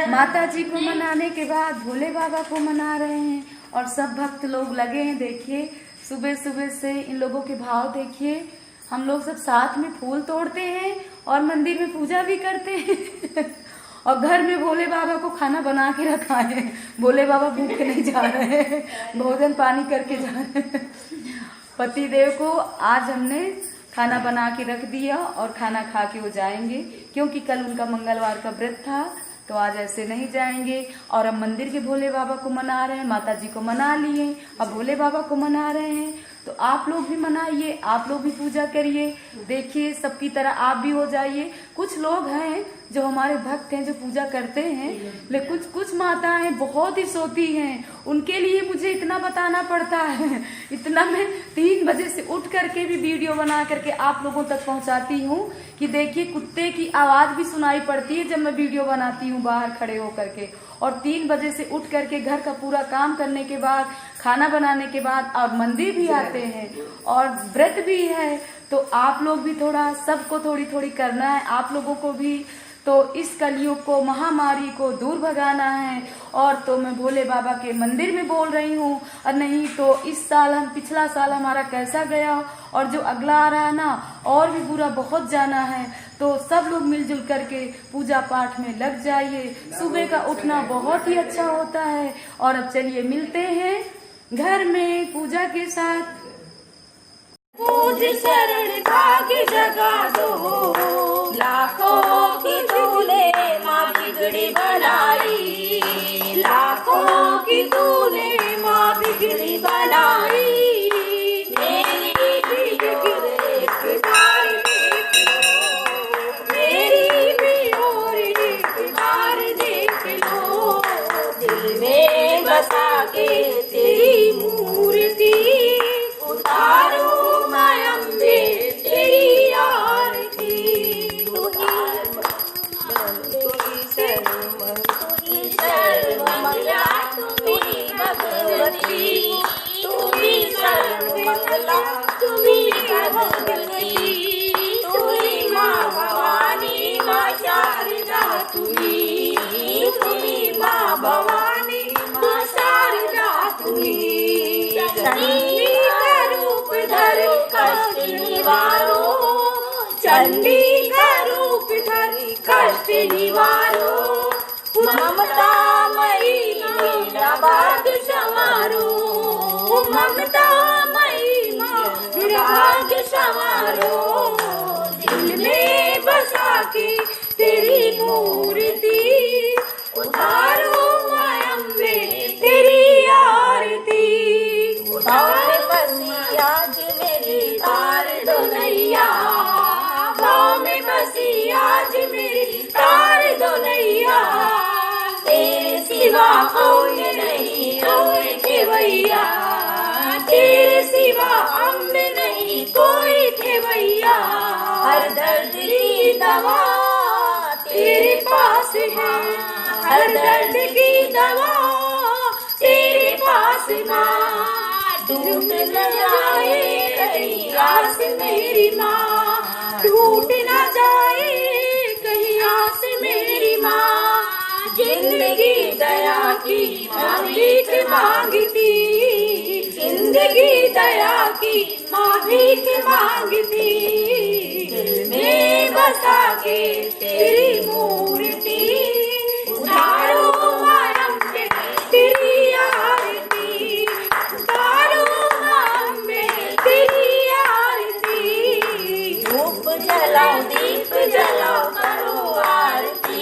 माता जी को मनाने के बाद भोले बाबा को मना रहे हैं और सब भक्त लोग लगे हैं। देखिए सुबह सुबह से इन लोगों के भाव देखिए। हम लोग सब साथ में फूल तोड़ते हैं और मंदिर में पूजा भी करते हैं और घर में भोले बाबा को खाना बना के रखा है। भोले बाबा भूखे नहीं जा रहे हैं, भोजन पानी करके जा रहे हैं। पति देव को आज हमने खाना बना के रख दिया और खाना खा के वो जाएंगे, क्योंकि कल उनका मंगलवार का व्रत था तो आज ऐसे नहीं जाएंगे। और अब मंदिर के भोले बाबा को मना रहे हैं, माता जी को मना लिए, अब भोले बाबा को मना रहे हैं। तो आप लोग भी मनाइए, आप लोग भी पूजा करिए। देखिए सबकी तरह आप भी हो जाइए। कुछ लोग हैं जो हमारे भक्त हैं जो पूजा करते हैं, लेकिन कुछ माताएं बहुत ही सोती हैं, उनके लिए मुझे इतना बताना पड़ता है। इतना मैं 3 बजे से उठ करके भी वीडियो बना करके आप लोगों तक पहुंचाती हूँ कि देखिए कुत्ते की आवाज भी सुनाई पड़ती है जब मैं वीडियो बनाती हूँ बाहर खड़े होकर के। और 3 बजे से उठ करके घर का पूरा काम करने के बाद, खाना बनाने के बाद और मंदिर भी आते हैं और व्रत भी है। तो आप लोग भी थोड़ा, सबको थोड़ी थोड़ी करना है, आप लोगों को भी। तो इस कलयुग को, महामारी को दूर भगाना है। और तो मैं भोले बाबा के मंदिर में बोल रही हूँ, और नहीं तो इस साल पिछला साल हमारा कैसा गया और जो अगला आ रहा है ना और भी बुरा बहुत जाना है। तो सब लोग मिलजुल करके पूजा पाठ में लग जाइए। सुबह का उठना बहुत ही अच्छा होता है। और अब चलिए मिलते हैं घर में पूजा के साथ। पूज शरण भाग्य जगा दो, लाखों की तूने माँ बिगड़ी बनाई, लाखों की तूने माँ बिगड़ी बनाई। मेरी भी एक बार देख लो, मेरी भी और एक बार देख लो, दिल में बसा के तेरी मूर्ति उतारो तेरी आरती। सर्वमंगला तुम्ही भगवती, तुम्ही सर्वमंगला तुम्ही भगवती, तुम्ही माँ भवानी माँ शारदा, तुम्ही माँ भवानी माँ शारदा, तुम्ही चंडी का रूप धर कष्ट निवारो, चंडी का रूप धर कष्ट निवारो, ममता मई मेरा भाग्य संवारो, ममता मई मेरा भाग्य संवारो, दिल में बसा के तेरी मूर्ति उतारो अम्बे तेरी आरती। उतार बसी आज मेरी तार दो नैया, गाँव में बसी आज मेरी तार दो नैया, तेरे सिवा कोई नहीं और खेवैया, तेरे सिवा अम्बे नहीं कोई खेवैया। हर दर्द की दवा तेरे पास है, हर दर्द की दवा तेरे पास माँ, टूट न जाए कहीं आस मेरी माँ, टूट न जाए कहीं आस मेरी माँ। जिंदगी दया की माँ भीख मांगती, जिंदगी दया की माँ भीख मांगती, दिल में बसा के तेरी मूर्ति उतारो अम्बे तेरी आरती, उतारो अम्बे तेरी आरती। धूप जलाओ दीप जलाओ करो आरती,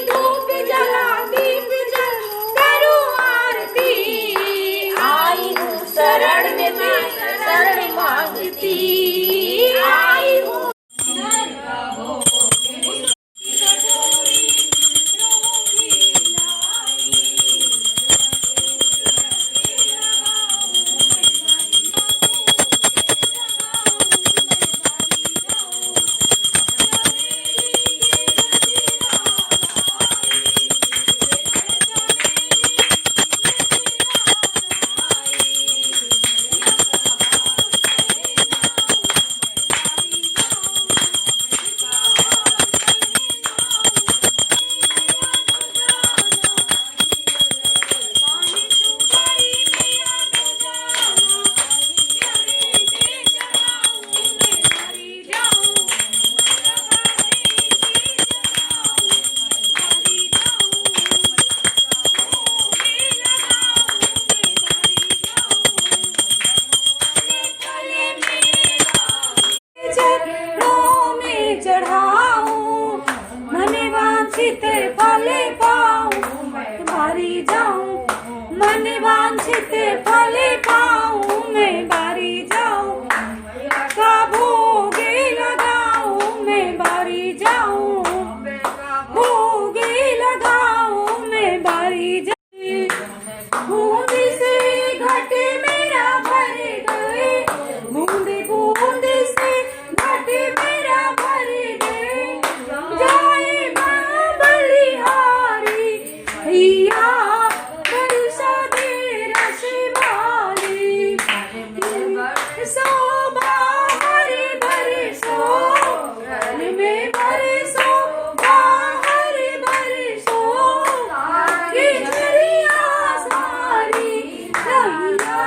धूप जलाओ दीप जलाओ करो आरती। आई हूँ शरण में मैं शरण मांगती, आई हूँ वांछित फल पाऊं मैं बारी जाऊं, मन वांछित फल पाऊं मैं बारी जाऊं, का भोगे लगाऊं मैं बारी जाऊं, भोगे लगाऊं मैं बारी जाऊं। बूंद से घट मेरा भर गए, बूंद बूंद से घट मेरा भर गए, जाए माँ बलिहारी भैया बरसा दे रस वाली, सो बाहर बरसो घर में बरसो, बाहर बरसो ये झरिया सारी भैया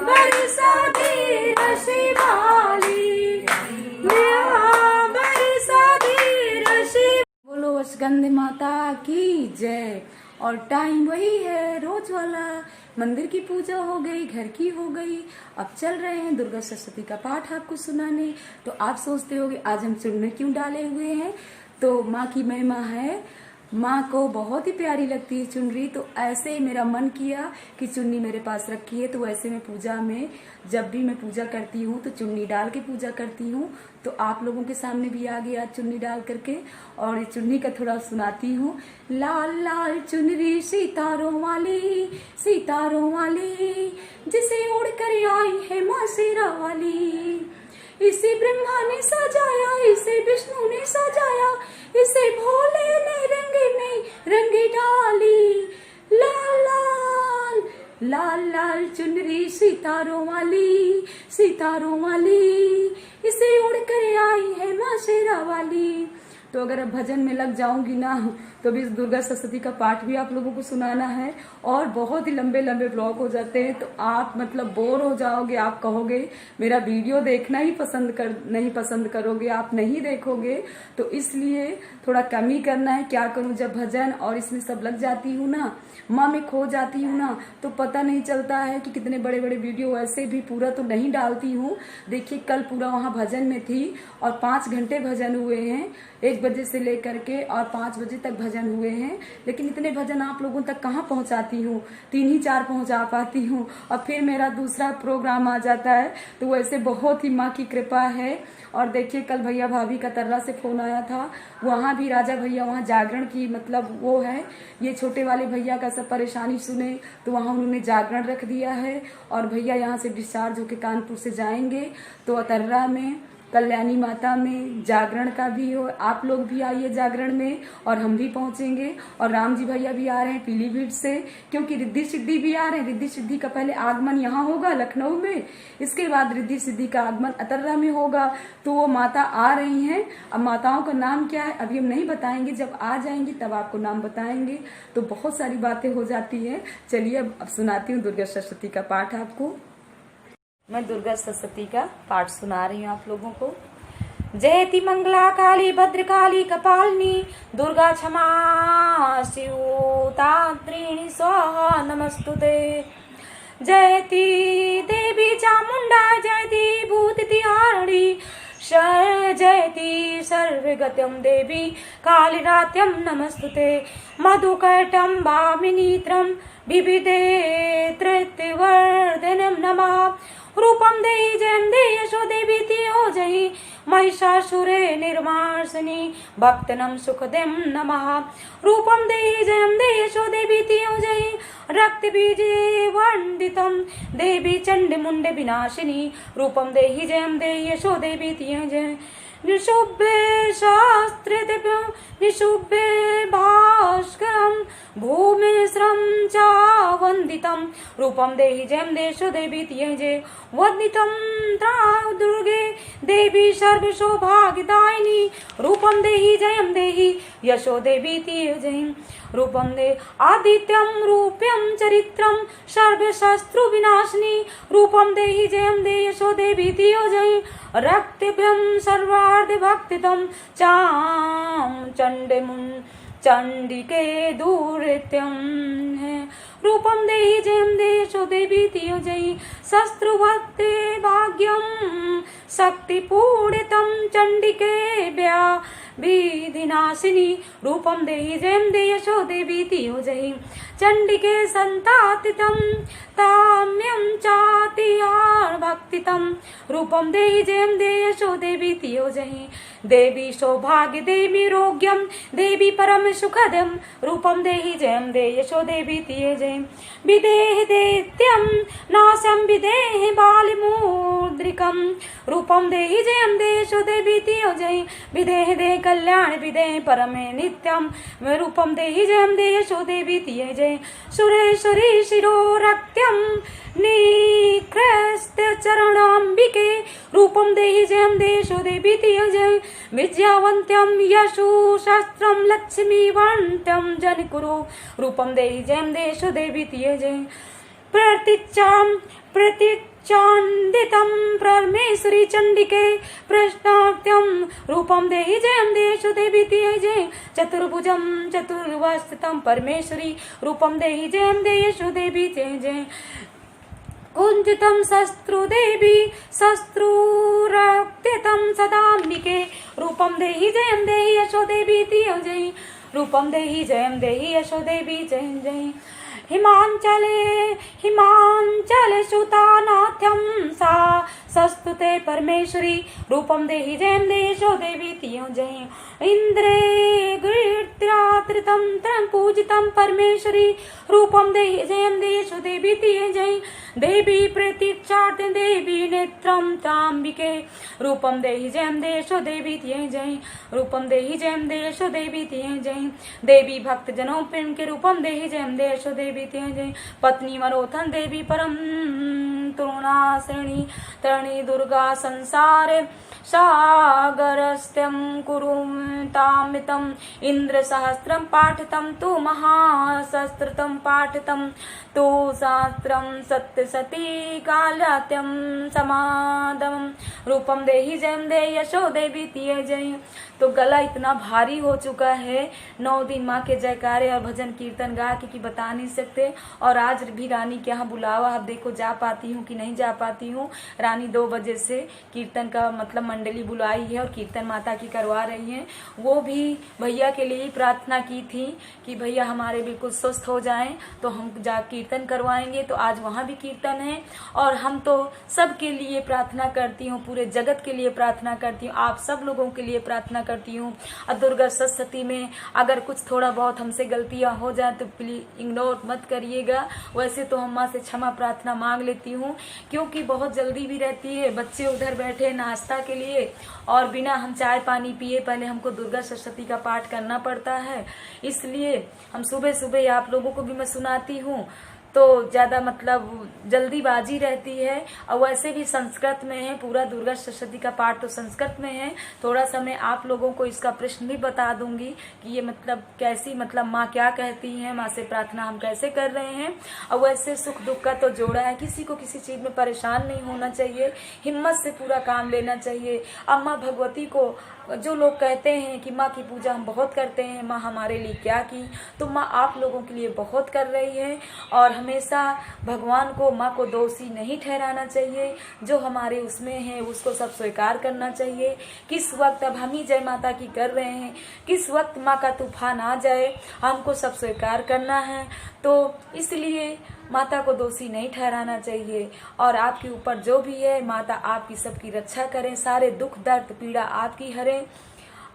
बरसा दे रस वाली, बरसा दे रस। बोलो स्कंद माता की जय। और टाइम वही है रोज वाला, मंदिर की पूजा हो गई, घर की हो गई, अब चल रहे हैं दुर्गा सरस्वती का पाठ आपको सुनाने। तो आप सोचते होगे आज हम चुनने क्यों डाले हुए हैं, तो माँ की महिमा है, माँ को बहुत ही प्यारी लगती है चुनरी। तो ऐसे ही मेरा मन किया कि चुन्नी मेरे पास रखी है, तो ऐसे में पूजा में जब भी मैं पूजा करती हूँ तो चुन्नी डाल के पूजा करती हूँ। तो आप लोगों के सामने भी आ गया चुन्नी डाल करके, और ये चुन्नी का थोड़ा सुनाती हूँ। लाल लाल चुनरी सितारों वाली, सितारों वाली, जिसे उड़ कर आई है माँ शेरा वाली, इसे ब्रह्मा ने सजाया, इसे विष्णु ने सजाया, इसे भोले ने रंग डाली। लाल लाल लाल लाल चुनरी सितारों वाली, सितारों वाली, इसे उड़ कर आई है माँ शेरा वाली। तो अगर अब भजन में लग जाऊंगी ना तो भी इस दुर्गा सरस्वती का पाठ भी आप लोगों को सुनाना है, और बहुत ही लंबे लंबे ब्लॉग हो जाते हैं, तो आप मतलब बोर हो जाओगे, आप कहोगे मेरा वीडियो देखना ही नहीं पसंद करोगे, आप नहीं देखोगे। तो इसलिए थोड़ा कम ही करना है। क्या करूं, जब भजन और इसमें सब लग जाती हूँ ना, माँ में खो जाती हूँ ना, तो पता नहीं चलता है कि कितने बड़े बड़े वीडियो ऐसे भी पूरा तो नहीं डालती हूँ। देखिए कल पूरा वहाँ भजन में थी और 5 घंटे भजन हुए हैं, 1 बजे से लेकर के और 5 बजे तक भजन हुए हैं। लेकिन इतने भजन आप लोगों तक कहाँ पहुँचाती हूँ, 3 ही 4 पहुँचा पाती हूँ, और फिर मेरा दूसरा प्रोग्राम आ जाता है। तो वैसे बहुत ही माँ की कृपा है। और देखिए कल भैया भाभी का तर्रा से फोन आया था, वहाँ भी राजा भैया वहाँ जागरण की मतलब वो है, ये छोटे वाले भैया का सब परेशानी सुने तो वहाँ उन्होंने जागरण रख दिया है। और भैया यहाँ से डिस्चार्ज होकर कानपुर से जाएंगे, तो तर्रा में कल्याणी माता में जागरण का भी हो, आप लोग भी आइए जागरण में, और हम भी पहुंचेंगे। और राम जी भैया भी आ रहे हैं पीलीभीत से, क्योंकि रिद्धि सिद्धि भी आ रहे हैं। रिद्धि सिद्धि का पहले आगमन यहाँ होगा लखनऊ में, इसके बाद रिद्धि सिद्धि का आगमन अतर्रा में होगा। तो वो माता आ रही हैं। अब माताओं का नाम क्या है अभी हम नहीं बताएंगे, जब आ जाएंगी तब आपको नाम बताएंगे। तो बहुत सारी बातें हो जाती है। चलिए अब सुनाती हूँ दुर्गा सरस्वती का पाठ आपको। मैं दुर्गा सरस्वती का पाठ सुना रही हूँ आप लोगों को। जयति मंगला काली भद्रकाली कपालिनी, दुर्गा क्षमा शिवतात्रिणी स्वाहा नमस्तुते। जयति देवी चामुंडा, जयति भूतिहारिणी, जयति सर्वगत्यं देवी कालिरात्यं नमस्तुते। मधुकैटं वामिनीत्रं विविधे तृतीयवर्धनं नमः। रूपम देहि जयं देहि यशो देवी तियो जयि, महिषासुरे निर्मार्षिणी भक्तनं सुखदं नमः। रूपम देहि जयं देहि यशो देवी तियो जयि, रक्तबीजे वंदितं देवी चंडमुंड विनाशिनी। रूपम देहि जयं देहि यशो देवी तियो जयि, निशुभ्ये शास्त्रदिव्यं निशुभ्ये भास्करं भूमिस्रं च वन्दितं। रूपं देहि जयं देशो देवी तियो जय, वन्दितं त्रां दुर्गे देवी सर्वसौभाग्यदायिनी। रूपं देहि जयं देहि यशो देवी तियो जय। रूपं दे आदित्यं रूप्यं चरित्रं सर्वशत्रु विनाशिनी। रूपं देहि जयं देहि यशो देवी तियो जय, रक्तभ्यं सर्वार्थ भक्तितं चाम चंडिके दूरित्यं है। रूपं देहि जयं देहि यशो देवी तियो जयि शस्त्रुभक्ते भाग्यं शक्तिपूरितं चण्डिके विधिनाशिनी रूपं देहि जयं देहि यशो देवी तियो जयि चण्डिके संतातितं ताम्यं चातिहार भक्तितं रूपं देहि जयं देहि यशो देवी तियो जयि देवी सौभाग्य देवी रोग्यं देवी परम सुखदं रूपं देहि जयं देहि यशो देवी तिये जयि विदेहि दैत्यं नाशं विदेहि बालिमुद्रिकं रूपं देहि जयं देहि यशो देवी तियो जयि विदेहि देहि कल्याण विदेहि परमे नित्यं रूपं देहि जयं देहि यशो देवी तिये जयि सुरेश्वरी शिरोरक्त्यं निकृष्य चरणाम्बिके रूपं देहि जयं देहि यशो देवी तियो जयि विद्यावन्त्यं यशो शास्त्रं लक्ष्मीवन्त्यं जनिकुरु रूपं देहि जयं देहि यशो देवी तिये जयि प्रतिचान्दितं परमेश्वरी चण्डिके प्रश्नात्यं रूपं देहि जयं देहि यशो देवी तिये जयि चतुर्भुजं चतुर्वस्थितं परमेश्वरी रूपं देहि जयं देहि यशो देवी तिये जयि कुञ्जितं शस्त्रुदेवी शस्त्रुरक्तितं सदाम्बिके रूपं देहि जयं देहि यशो देवी तियो जयि रूपं देहि जयं देहि यशो देवी जयं जयि हिमाचले सुतानाथ्यं सा सस्तुते परमेश्वरी रूपं देहि जयं देहि यशो देवी तियो जयि इंद्रे गिरित्रात्रितं तं पूजितं परमेश्वरी रूपं देहि जयं देहि यशो देवी तिये जयि देवी प्रतीक्षार्थ देवी नेत्रं ताम्बिके रूपं देहि जयं देहि यशो देवी तिये जयि रूपं देहि जयं देहि यशो देवी तिये जयि देवी भक्त जनों प्रेम के रूपं देहि जयं देहि यशो देवी तिये जयि पत्नी मनोथन देवी परम तृणाश्रेणी तरणि दुर्गा संसारे सागरस्त्यं कुरुतामितं इन्द्रसहस्रं पाठितं तु महाशस्त्रतं पाठितं तु शास्त्रं सत्यसती कालत्यं समादम रूपं देहि जयं देहि यशो देवी तिये जयि। तो गला इतना भारी हो चुका है, 9 दिन माँ के जयकारे और भजन कीर्तन गा के कि बता नहीं सकते। और आज भी रानी के यहाँ बुलावा, अब देखो जा पाती हूँ कि नहीं जा पाती हूँ। रानी 2 बजे से कीर्तन का मतलब मंडली बुलाई है और कीर्तन माता की करवा रही हैं। वो भी भैया के लिए ही प्रार्थना की थी कि भैया हमारे बिल्कुल स्वस्थ हो जाएं तो हम जा कीर्तन करवाएंगे। तो आज वहाँ भी कीर्तन है और हम तो सबके लिए प्रार्थना करती हूँ, पूरे जगत के लिए प्रार्थना करती हूँ, आप सब लोगों के लिए प्रार्थना करती हूँ। और दुर्गा सप्तशती में अगर कुछ थोड़ा बहुत हमसे गलतियाँ हो जाए तो प्लीज इग्नोर मत करिएगा। वैसे तो हम माँ से क्षमा प्रार्थना मांग लेती हूँ क्योंकि बहुत जल्दी भी रहती है, बच्चे उधर बैठे नाश्ता के लिए और बिना हम चाय पानी पिए पहले हमको दुर्गा सप्तशती का पाठ करना पड़ता है। इसलिए हम सुबह सुबह आप लोगों को भी मैं सुनाती हूँ तो ज़्यादा मतलब जल्दीबाजी रहती है। और वैसे भी संस्कृत में है, पूरा दुर्गा सप्तशती का पाठ तो संस्कृत में है। थोड़ा सा मैं आप लोगों को इसका प्रश्न भी बता दूंगी कि ये मतलब कैसी मतलब माँ क्या कहती है, माँ से प्रार्थना हम कैसे कर रहे हैं। और वैसे सुख दुख का तो जोड़ा है, किसी को किसी चीज़ में परेशान नहीं होना चाहिए, हिम्मत से पूरा काम लेना चाहिए। अब माँ भगवती को जो लोग कहते हैं कि माँ की पूजा हम बहुत करते हैं, माँ हमारे लिए क्या की, तो माँ आप लोगों के लिए बहुत कर रही है। और हमेशा भगवान को माँ को दोषी नहीं ठहराना चाहिए, जो हमारे उसमें है उसको सब स्वीकार करना चाहिए। किस वक्त अब हम ही जय माता की कर रहे हैं, किस वक्त माँ का तूफान आ जाए हमको सब स्वीकार करना है। तो इसलिए माता को दोषी नहीं ठहराना चाहिए। और आपके ऊपर जो भी है माता आपकी सबकी रक्षा करें, सारे दुख दर्द पीड़ा आपकी हरें।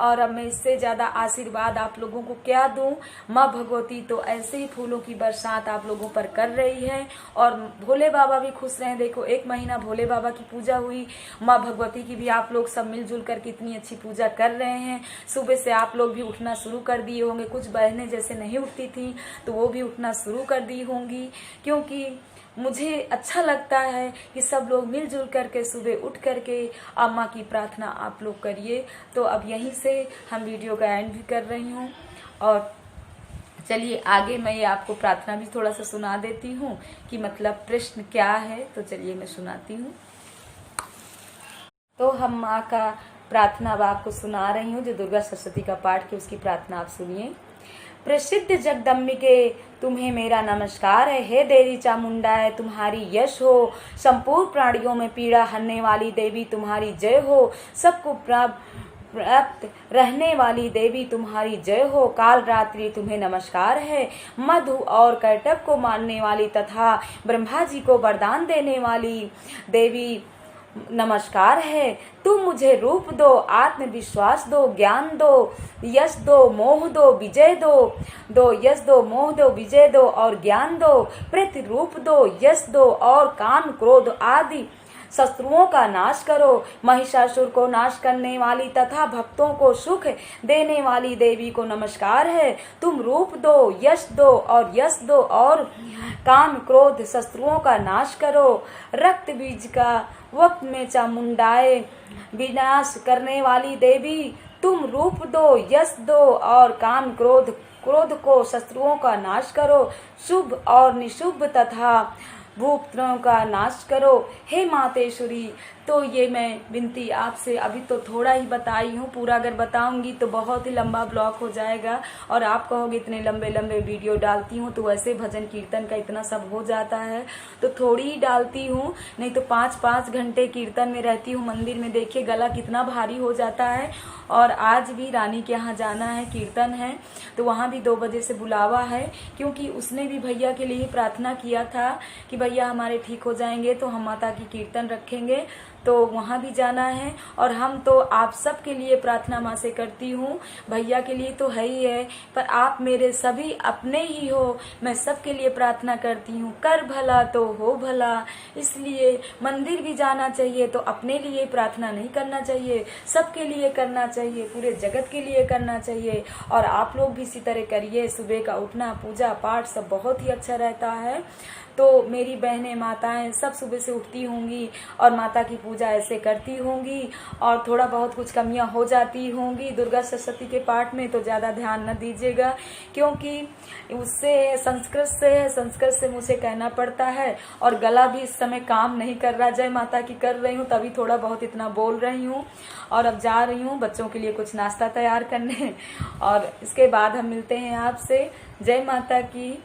और अब मैं इससे ज़्यादा आशीर्वाद आप लोगों को क्या दूं। माँ भगवती तो ऐसे ही फूलों की बरसात आप लोगों पर कर रही है और भोले बाबा भी खुश रहें। देखो 1 महीना भोले बाबा की पूजा हुई, माँ भगवती की भी आप लोग सब मिलजुल कर कितनी अच्छी पूजा कर रहे हैं। सुबह से आप लोग भी उठना शुरू कर दिए होंगे, कुछ बहनें जैसे नहीं उठती थी तो वो भी उठना शुरू कर दी होंगी, क्योंकि मुझे अच्छा लगता है कि सब लोग मिलजुल करके सुबह उठ करके अम्मा की प्रार्थना आप लोग करिए। तो अब यहीं से हम वीडियो का एंड भी कर रही हूँ और चलिए आगे मैं ये आपको प्रार्थना भी थोड़ा सा सुना देती हूँ कि मतलब प्रश्न क्या है। तो चलिए मैं सुनाती हूँ। तो हम माँ का प्रार्थना अब आपको सुना रही हूँ, जो दुर्गा सप्तशती का पाठ की उसकी प्रार्थना आप सुनिए। प्रसिद्ध जगदम्बिके तुम्हें मेरा नमस्कार है। हे देवी चामुंडा है तुम्हारी यश हो। संपूर्ण प्राणियों में पीड़ा हरने वाली देवी तुम्हारी जय हो। सबको प्राप्त रहने वाली देवी तुम्हारी जय हो। काल रात्रि तुम्हें नमस्कार है। मधु और कर्टक को मारने वाली तथा ब्रह्मा जी को वरदान देने वाली देवी नमस्कार है। तुम मुझे रूप दो, आत्मविश्वास दो, ज्ञान दो, यश दो, मोह दो, विजय दो यश दो, मोह दो, विजय दो और ज्ञान दो। प्रतिरूप दो, यश दो और काम क्रोध आदि शत्रुओं का नाश करो। महिषासुर को नाश करने वाली तथा भक्तों को सुख देने वाली देवी को नमस्कार है। तुम रूप दो, यश दो और काम क्रोध शत्रुओं का नाश करो। रक्त बीज का वक्त में चामुंडाए विनाश करने वाली देवी तुम रूप दो, यश दो और काम क्रोध को शत्रुओं का नाश करो। शुभ और निशुभ तथा भूतों का नाश करो। हे मातेश्वरी, तो ये मैं विनती आपसे अभी तो थोड़ा ही बताई हूँ, पूरा अगर बताऊंगी तो बहुत ही लंबा ब्लॉग हो जाएगा और आप कहोगे इतने लंबे लंबे वीडियो डालती हूँ, तो वैसे भजन कीर्तन का इतना सब हो जाता है तो थोड़ी ही डालती हूँ, नहीं तो 5-5 घंटे कीर्तन में रहती हूँ मंदिर में। देखिए गला कितना भारी हो जाता है। और आज भी रानी के यहाँ जाना है, कीर्तन है, तो वहाँ भी 2 बजे से बुलावा है, क्योंकि उसने भी भैया के लिए प्रार्थना किया था कि भैया हमारे ठीक हो जाएंगे तो हम माता की कीर्तन रखेंगे, तो वहाँ भी जाना है। और हम तो आप सब के लिए प्रार्थना माँ से करती हूँ, भैया के लिए तो है ही है, पर आप मेरे सभी अपने ही हो, मैं सबके लिए प्रार्थना करती हूँ। कर भला तो हो भला, इसलिए मंदिर भी जाना चाहिए तो अपने लिए प्रार्थना नहीं करना चाहिए, सबके लिए करना चाहिए, पूरे जगत के लिए करना चाहिए। और आप लोग भी इसी तरह करिए, सुबह का उठना, पूजा पाठ सब बहुत ही अच्छा रहता है। तो मेरी बहनें माताएं सब सुबह से उठती होंगी और माता की पूजा ऐसे करती होंगी, और थोड़ा बहुत कुछ कमियां हो जाती होंगी दुर्गा सरस्वती के पाठ में, तो ज़्यादा ध्यान न दीजिएगा, क्योंकि उससे संस्कृत से मुझे कहना पड़ता है और गला भी इस समय काम नहीं कर रहा। जय माता की कर रही हूँ तभी थोड़ा बहुत इतना बोल रही हूँ। और अब जा रही हूँ बच्चों के लिए कुछ नाश्ता तैयार करने, और इसके बाद हम मिलते हैं आपसे। जय माता की।